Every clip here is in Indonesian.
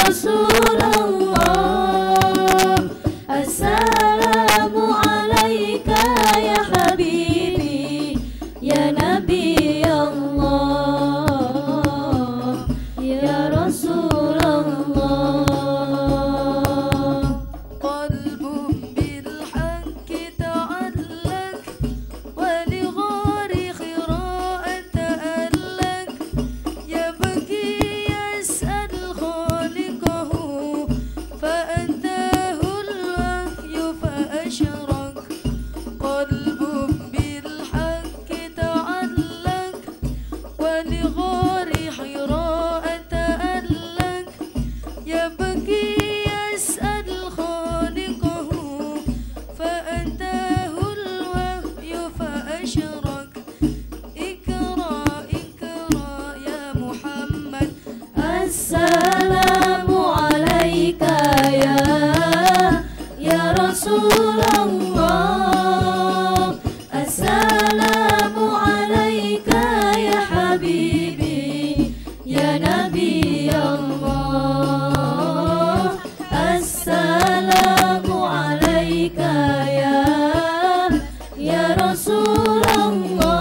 Rasulullah, assalamu alaika ya habibi, ya Nabi Allah, ya Rasulullah. Qalbun bil haqqi ta'allaq wa li ghari khira'at ta'allaq, ya bagi yas'al khaliqahu fa antahu al-wahyu fa ashraq. Qalbun bil haqqi ta'allaq wa li ghari khira'at ta'allaq, ya bagi yas'al khaliqahu fa antahu al-wahyu fa ashraq. Ikra ikra ya Muhammad, Assalamu alaika ya Rasulullah, assalamu alaika ya habibi, ya Nabi Allah, assalamu alaika ya Rasulullah,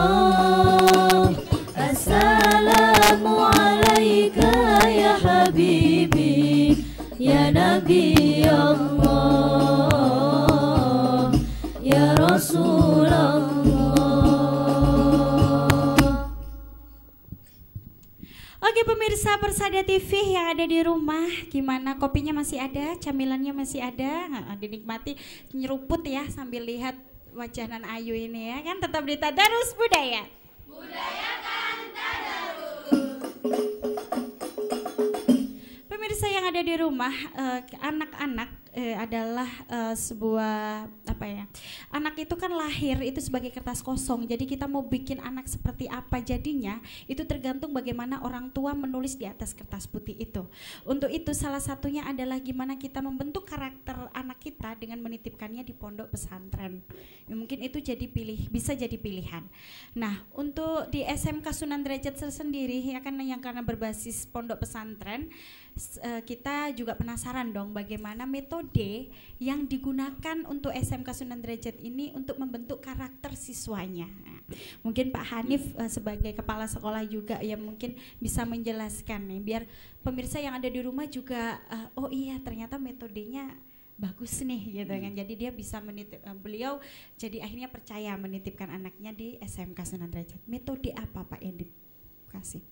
assalamu alaika ya habibi, ya Nabi Allah, ya Rasulullah. Oke pemirsa Persada TV yang ada di rumah, gimana kopinya masih ada, camilannya masih ada, dinikmati nyeruput ya sambil lihat wajah Nan Ayu ini ya kan, tetap di Tadarus Budaya. Budayakan Tadarus. Pemirsa yang ada di rumah, anak-anak adalah sebuah apa ya? Anak itu kan lahir itu sebagai kertas kosong. Jadi kita mau bikin anak seperti apa jadinya itu tergantung bagaimana orang tua menulis di atas kertas putih itu. Untuk itu salah satunya adalah gimana kita membentuk karakter anak kita dengan menitipkannya di pondok pesantren. Ya, mungkin itu bisa jadi pilihan. Nah, untuk di SMK Sunan Derajat sendiri ya kan yang karena berbasis pondok pesantren, kita juga penasaran dong bagaimana metode yang digunakan untuk SMK Sunan Derajat ini untuk membentuk karakter siswanya. Nah, mungkin Pak Hanif sebagai kepala sekolah juga ya mungkin bisa menjelaskan nih biar pemirsa yang ada di rumah juga oh iya ternyata metodenya bagus nih gitu kan. Jadi dia bisa beliau jadi akhirnya percaya menitipkan anaknya di SMK Sunan Derajat. Metode apa Pak yang dikasih?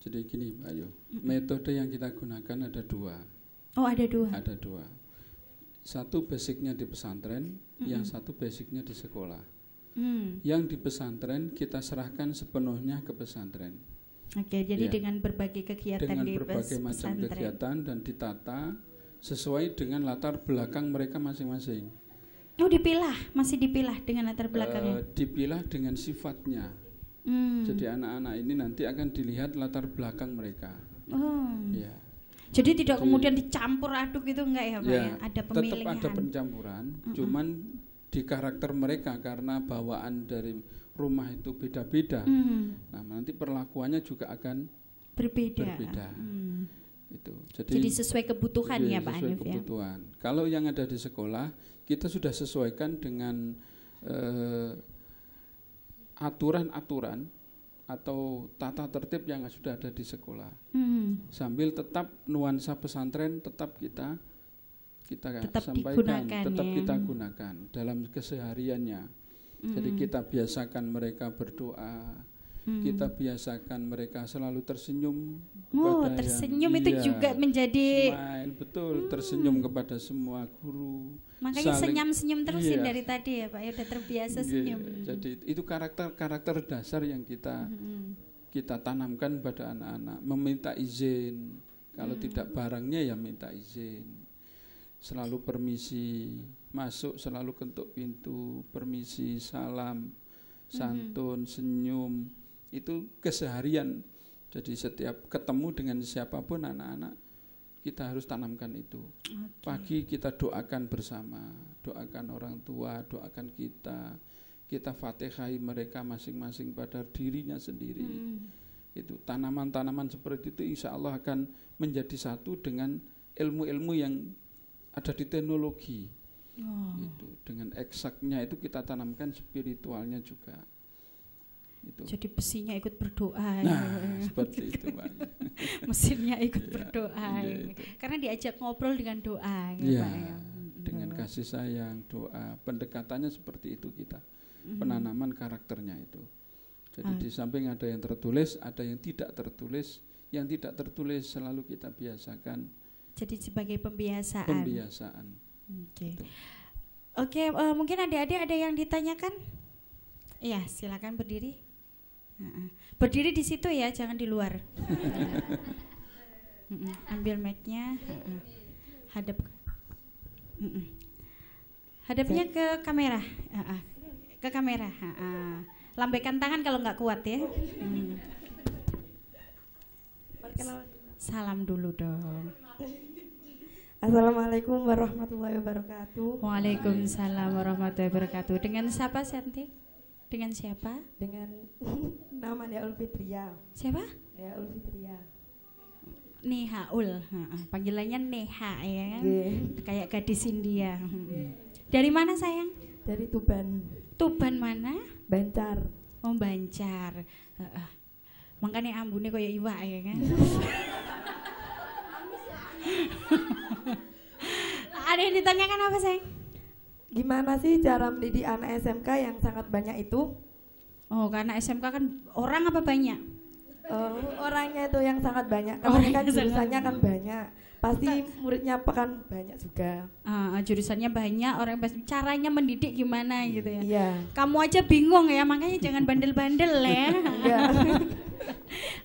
Jadi gini Mbak Ayu, metode yang kita gunakan ada dua. Oh ada dua? Ada dua. Satu basicnya di pesantren, yang satu basicnya di sekolah. Yang di pesantren kita serahkan sepenuhnya ke pesantren. Oke, jadi Ya. dengan berbagai kegiatan Dengan di berbagai macam pesantren. kegiatan dan ditata sesuai dengan latar belakang mereka masing-masing. Oh masih dipilah dengan latar belakangnya? Dipilah dengan sifatnya. Jadi anak-anak ini nanti akan dilihat latar belakang mereka. Oh. Ya. Jadi tidak kemudian dicampur aduk gitu enggak ya Pak ya? Ada pemilihan. Tetap ada pencampuran, cuman di karakter mereka karena bawaan dari rumah itu beda-beda. Nah, nanti perlakuannya juga akan berbeda. Itu. Jadi sesuai kebutuhan ya Pak Hanif ya. Kebutuhan. Kalau yang ada di sekolah, kita sudah sesuaikan dengan aturan-aturan atau tata tertib yang sudah ada di sekolah. Sambil tetap nuansa pesantren tetap kita sampaikan, tetap kita gunakan dalam kesehariannya. Jadi kita biasakan mereka berdoa, kita biasakan mereka selalu tersenyum. Tersenyum itu juga menjadi smile, betul, tersenyum kepada semua guru. Makanya senyum-senyum terusin dari tadi ya Pak, ya udah terbiasa senyum. Jadi itu karakter dasar yang kita tanamkan pada anak-anak. Meminta izin, kalau tidak barangnya ya minta izin. Selalu permisi, masuk selalu ketuk pintu, permisi, salam, santun, senyum. Itu keseharian. Jadi setiap ketemu dengan siapapun anak-anak, kita harus tanamkan itu. Pagi kita doakan bersama, doakan orang tua, doakan kita fatihai mereka masing-masing pada dirinya sendiri. Itu tanaman-tanaman seperti itu insya Allah akan menjadi satu dengan ilmu-ilmu yang ada di teknologi. Gitu. Dengan eksaknya itu kita tanamkan spiritualnya juga. Itu. Jadi besinya ikut berdoa. Nah, seperti itu, Pak. Mesinnya ikut berdoa. Iya, Karena diajak ngobrol dengan doa, ya, Pak ya. dengan kasih sayang, doa, pendekatannya seperti itu kita. Penanaman karakternya itu. Jadi di samping ada yang tertulis, ada yang tidak tertulis. Yang tidak tertulis selalu kita biasakan. Jadi sebagai pembiasaan. Pembiasaan. Oke. Gitu. Oke, mungkin adik-adik ada yang ditanyakan? Iya, silakan berdiri. Berdiri di situ ya, jangan di luar. Ambil mic-nya, hadapnya ke kamera, ke kamera. Lambaikan tangan kalau nggak kuat ya. Salam dulu dong. Assalamualaikum warahmatullahi wabarakatuh. Waalaikumsalam warahmatullahi wabarakatuh. Dengan siapa, Santi? Dengan siapa? Dengan nama Nehaul Fitria. Siapa? Nehaul Fitria. Nehaul. Panggilannya Neha ya kan? Yeah. Kayak gadis India. Dari mana sayang? Dari Tuban. Tuban mana? Bancar. Oh, Bancar. Makanya ambune koyo iwak ya kan? Ada yang ditanyakan apa sayang? Gimana sih cara mendidik anak SMK yang sangat banyak itu? Oh, karena SMK kan orang apa banyak? Orangnya itu yang sangat banyak. Karena kan jurusannya kan banyak. Pasti muridnya kan banyak juga. Jurusannya banyak, orang caranya mendidik gimana gitu ya? Iya. Kamu aja bingung ya, makanya jangan bandel-bandel ya. Iya.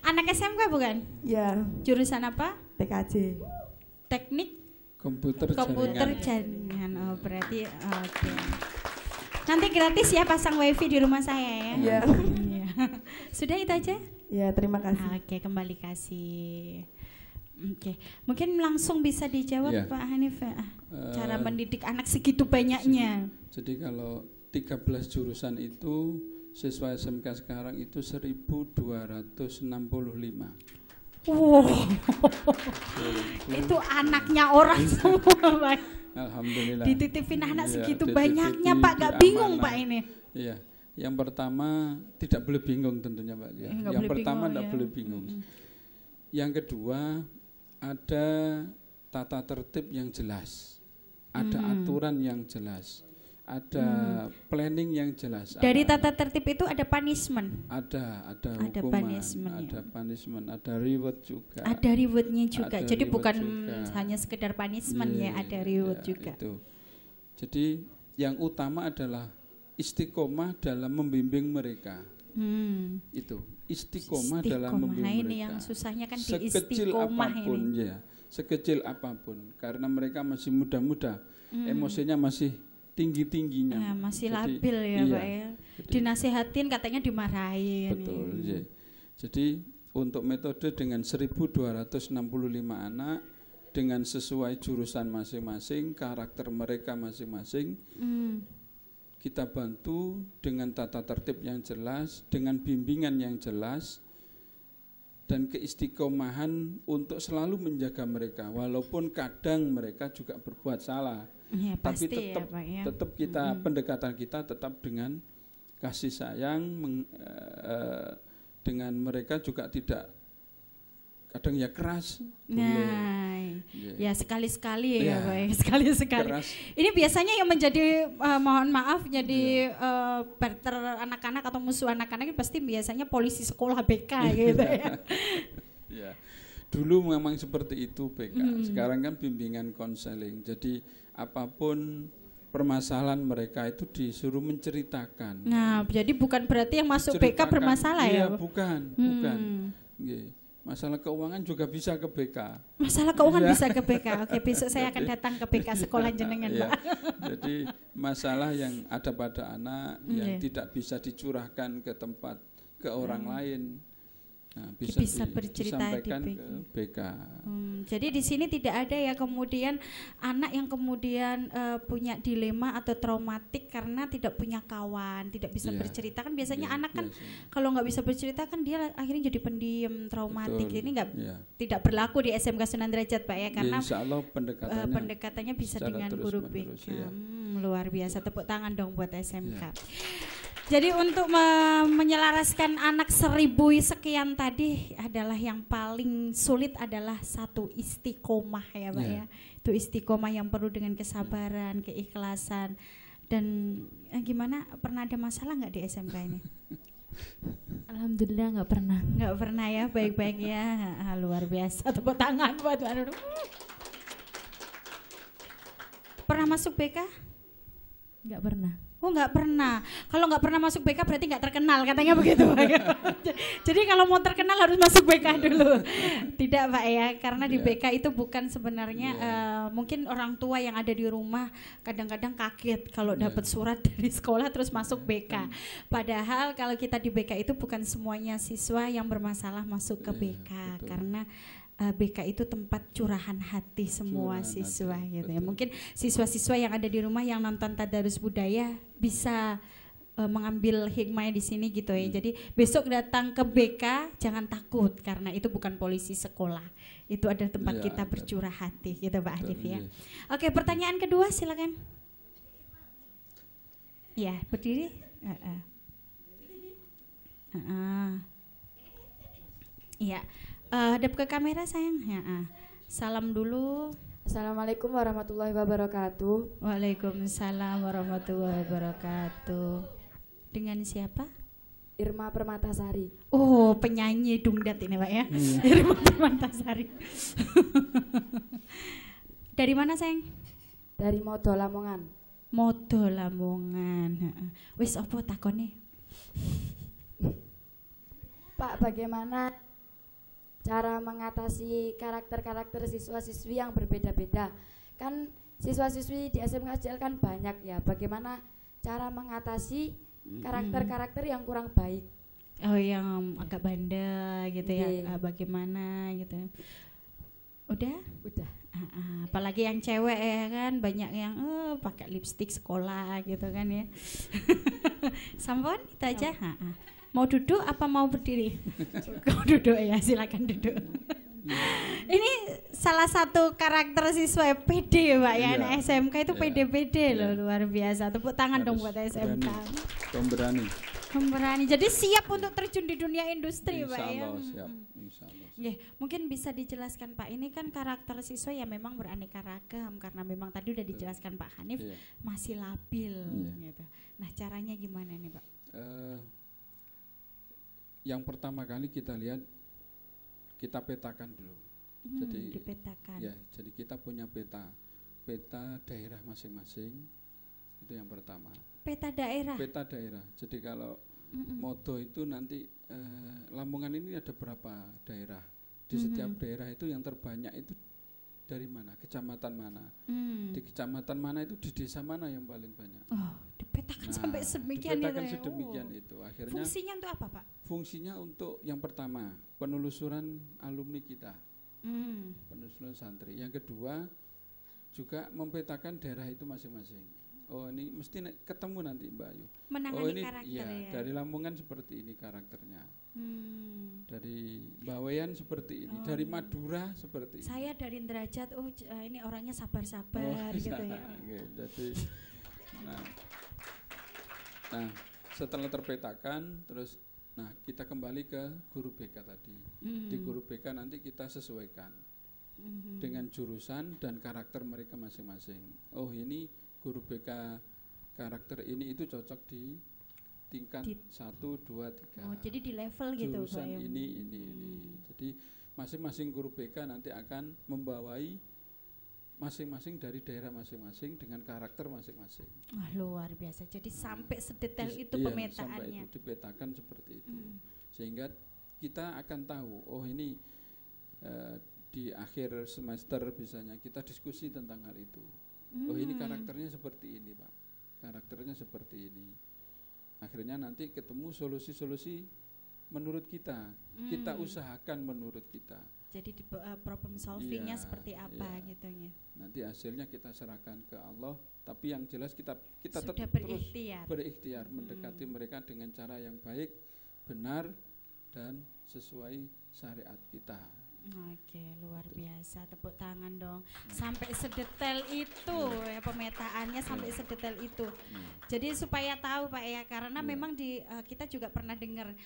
Anak SMK bukan? Iya. Jurusan apa? TKJ. Teknik Komputer jaringan. Oh, berarti oke. Nanti gratis ya pasang wifi di rumah saya ya. Iya. Sudah itu aja? Ya, terima kasih. Oke, kembali kasih. Oke, mungkin langsung bisa dijawab Ya. Pak Hanif ya. Cara mendidik anak segitu banyaknya. Jadi kalau 13 jurusan itu siswa SMK sekarang itu 1265. Wow. Itu anaknya orang semua, Pak. Alhamdulillah. Dititipin anak segitu dititipi, banyaknya, Pak. Gak bingung, diamanah. Pak ini. Iya. Yang pertama tidak boleh bingung tentunya, Pak. Ya. Yang pertama tidak boleh bingung. Yang kedua ada tata tertib yang jelas, ada aturan yang jelas, ada planning yang jelas. Dari tata tertib itu ada punishment. Ada hukuman, ada punishment, ada reward juga. Ada rewardnya juga. Ada Jadi reward bukan juga. hanya sekedar punishment ya, ada reward juga. Itu. Jadi yang utama adalah istiqomah dalam membimbing mereka. Itu istiqomah dalam membimbing ini mereka. yang susahnya kan di sekecil istiqomah apapun ini. ya, sekecil apapun karena mereka masih muda-muda, emosinya masih tinggi-tingginya. Masih Jadi, labil ya, iya. Pak ya. Jadi, Dinasehatin katanya dimarahin. betul. Ya. Jadi untuk metode dengan 1265 anak dengan sesuai jurusan masing-masing, karakter mereka masing-masing, kita bantu dengan tata tertib yang jelas, dengan bimbingan yang jelas, dan keistiqomahan untuk selalu menjaga mereka, walaupun kadang mereka juga berbuat salah. Ya, Tapi pasti tetap, ya, Pak ya. tetap kita pendekatan kita tetap dengan kasih sayang, dengan mereka juga tidak kadang ya keras. Nah, ya sekali-sekali ya, Ya, Pak. Sekali-sekali. keras. Ini biasanya yang menjadi mohon maaf jadi barter anak-anak atau musuh anak-anak ini pasti biasanya polisi sekolah BK gitu ya. Ya. Dulu memang seperti itu BK. Sekarang kan bimbingan konseling. Jadi apapun permasalahan mereka itu disuruh menceritakan. Nah, jadi bukan berarti yang masuk BK Menceritakan. bermasalah Iya, ya? bukan. Nggih. Masalah keuangan juga bisa ke BK. Masalah keuangan Ya. bisa ke BK. Oke, besok saya akan datang ke BK sekolah jenengan, Ya. Pak. Jadi masalah yang ada pada anak yang tidak bisa dicurahkan ke tempat ke orang lain. Nah, bisa bercerita di disampaikan BK. ke BK. Jadi di sini tidak ada ya kemudian anak yang kemudian punya dilema atau traumatik karena tidak punya kawan, tidak bisa Iya. bercerita. Kan biasanya Iya, anak kan biasanya. kalau nggak bisa bercerita kan dia akhirnya jadi pendiam, traumatik. Betul, Ini nggak iya. tidak berlaku di SMK Sunan Derajat Pak ya, karena Insya Allah pendekatannya pendekatannya bisa secara dengan guru terus-menerus, BK. ya. Luar biasa, tepuk tangan dong buat SMK. Ya. Jadi untuk menyelaraskan anak 1000 sekian tadi adalah yang paling sulit adalah satu istiqomah ya Pak ya. Itu istiqomah yang perlu dengan kesabaran, keikhlasan. Dan gimana, pernah ada masalah nggak di SMK ini? Alhamdulillah nggak pernah. Nggak pernah ya, baik-baik ya. Luar biasa, tepuk tangan buat Mbak Nur. Pernah masuk BK? Nggak pernah. Oh nggak pernah. Kalau nggak pernah masuk BK berarti nggak terkenal katanya begitu Pak ya. Jadi kalau mau terkenal harus masuk BK dulu. Tidak Pak ya, karena di BK itu bukan sebenarnya mungkin orang tua yang ada di rumah kadang-kadang kaget kalau dapat surat dari sekolah terus masuk BK. Padahal kalau kita di BK itu bukan semuanya siswa yang bermasalah masuk ke BK, betul. karena BK itu tempat curahan hati semua Curahan siswa hati, gitu ya. betul. Mungkin siswa-siswa yang ada di rumah yang nonton Tadarus Budaya bisa mengambil hikmahnya di sini gitu ya. Jadi besok datang ke BK jangan takut karena itu bukan polisi sekolah. Itu adalah tempat Iya, kita betul. bercurah hati gitu Pak Alif ya. Iya. Oke, pertanyaan kedua silakan. Ya, berdiri. Iya. Hadap ke kamera sayang. Ya, salam dulu. Assalamualaikum warahmatullahi wabarakatuh. Waalaikumsalam warahmatullahi wabarakatuh. Dengan siapa? Irma Permatasari. Oh, penyanyi dungdat ini Pak ya. Irma Permatasari. Dari mana sayang? Dari Modo Lamongan. Modo Lamongan. Wis opo takone? Pak, bagaimana cara mengatasi karakter-karakter siswa-siswi yang berbeda-beda? Kan siswa-siswi di SMK SDL kan banyak ya. Bagaimana cara mengatasi karakter-karakter yang kurang baik? Oh, yang agak bandel gitu ya. Iya. Bagaimana gitu. Udah? Udah. Apalagi yang cewek ya kan, banyak yang pakai lipstik sekolah gitu kan ya. Sampun itu aja. Mau duduk apa mau berdiri? Mau duduk ya, silakan duduk. Ini salah satu karakter siswa PD Pak ya, Iya. anak SMK itu Iya. PD-PD loh, Iya. luar biasa. Tepuk tangan dong buat Harus SMK. Pemberani. Pemberani. Jadi siap untuk terjun di dunia industri Insya Pak ya. Allah siap. Insya Allah. Mungkin bisa dijelaskan Pak, ini kan karakter siswa yang memang beraneka ragam karena memang tadi udah dijelaskan Pak Hanif Iya. masih labil Iya. gitu. Nah, caranya gimana nih Pak? Yang pertama kali kita lihat, kita petakan dulu. Jadi Dipetakan. ya, jadi kita punya peta daerah masing-masing. Itu yang pertama. Peta daerah. Peta daerah. Jadi kalau Modo itu nanti Lamongan ini ada berapa daerah? Di setiap daerah itu yang terbanyak itu dari mana? Kecamatan mana? Di kecamatan mana itu, di desa mana yang paling banyak? Oh, dipetakan sampai sedemikian dipetakan ya. sedemikian itu. Akhirnya Fungsinya untuk apa Pak? fungsinya untuk yang pertama penelusuran alumni kita, penelusuran santri. Yang kedua juga mempetakan daerah itu masing-masing. Oh, ini mesti ketemu nanti Mbak Ayu. Menangani Oh, ini karakter ya. dari Lamongan seperti ini karakternya. Dari Bawean seperti ini, dari Madura seperti ini. Saya dari Derajat, ini orangnya sabar-sabar gitu ya. Oke, jadi nah, setelah terpetakan terus kita kembali ke guru BK tadi. Di guru BK nanti kita sesuaikan dengan jurusan dan karakter mereka masing-masing. Oh, ini guru BK karakter ini itu cocok di tingkat 1, 2, 3. Oh, jadi di level gitu Pak Jurusan ya. ini. Jadi masing-masing guru BK nanti akan membawai masing-masing dari daerah masing-masing dengan karakter masing-masing. Wah, luar biasa. Jadi sampai sedetail itu Iya, pemetaannya. sampai itu dipetakan seperti itu. Sehingga kita akan tahu, oh ini di akhir semester misalnya kita diskusi tentang hal itu. Oh, ini karakternya seperti ini, Pak. Karakternya seperti ini. Akhirnya nanti ketemu solusi-solusi menurut kita. Kita usahakan menurut kita. Jadi problem solvingnya Iya, seperti apa iya. gitu ya. Nanti hasilnya kita serahkan ke Allah, tapi yang jelas kita Sudah tetap berikhtiar. terus berikhtiar mendekati mereka dengan cara yang baik, benar, dan sesuai syariat kita. Oke, luar biasa, tepuk tangan dong. Sampai sedetail itu ya pemetaannya, sampai sedetail itu. Jadi supaya tahu Pak ya, karena memang di kita juga pernah dengar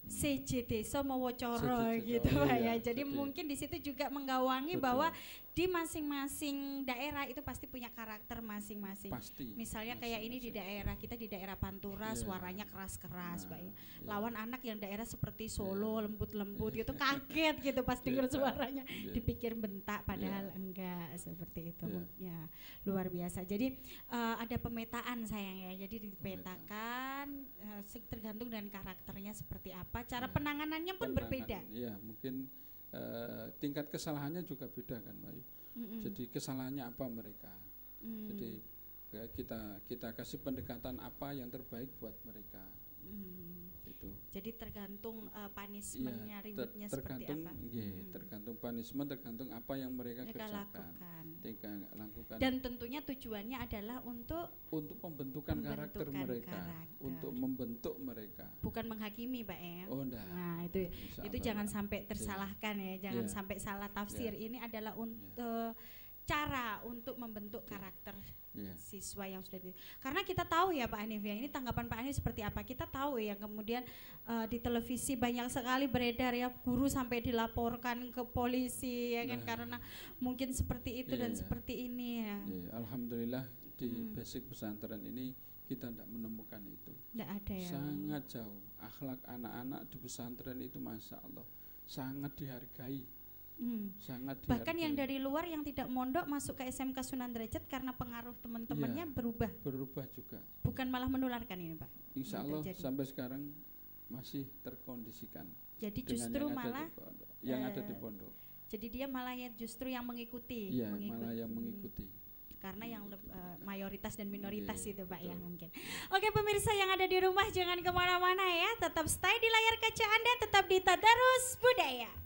CJ Desa Mowocoro CJ gitu Desa, Pak iya, ya. Jadi mungkin di situ juga menggawangi Betul. bahwa di masing-masing daerah itu pasti punya karakter masing-masing. Pasti. Misalnya kayak ini di daerah kita di daerah Pantura Iya. suaranya keras-keras Pak ya. Iya. Lawan anak yang daerah seperti Solo lembut-lembut gitu kaget gitu pas dengar Iya. suaranya. Iya. Dipikir bentak padahal enggak seperti itu. Iya. Ya, luar biasa. Jadi ada pemetaan sayang ya. Jadi dipetakan tergantung dengan karakternya seperti apa, cara penanganannya pun berbeda. Iya, mungkin tingkat kesalahannya juga beda kan, Mbak Ayu. Jadi kesalahannya apa mereka? Jadi kita kasih pendekatan apa yang terbaik buat mereka. Itu. Jadi tergantung punishment-nya, reward-nya seperti tergantung, apa. tergantung punishment, tergantung apa yang mereka Mereka kerjakan. lakukan. Dan tentunya tujuannya adalah untuk pembentukan karakter mereka, untuk membentuk mereka. bukan menghakimi, Pak ya. Oh, enggak. Nah, itu Insya jangan Allah. sampai tersalahkan ya, jangan sampai salah tafsir. Ini adalah untuk cara untuk membentuk karakter siswa yang sudah karena kita tahu ya Pak Hanif ya, ini tanggapan Pak Hanif seperti apa, kita tahu ya, kemudian di televisi banyak sekali beredar ya, guru sampai dilaporkan ke polisi ya kan, karena mungkin seperti itu dan seperti ini ya. Alhamdulillah di basic pesantren ini kita tidak menemukan itu. Tidak ada ya. Sangat jauh. Akhlak anak-anak di pesantren itu Masya Allah sangat dihargai. Sangat dihargai. Bahkan yang dari luar yang tidak mondok masuk ke SMK Sunan Derajat karena pengaruh teman-temannya berubah juga. Bukan malah menularkan ini Pak. Insya Allah sampai sekarang masih terkondisikan. Jadi justru malah yang ada di pondok. Jadi dia malah ya justru yang mengikuti. Iya, malah yang mengikuti. Karena yang mayoritas dan minoritas itu Pak ya mungkin. Oke pemirsa yang ada di rumah jangan kemana-mana ya, tetap stay di layar kaca Anda, tetap di Tadarus Budaya.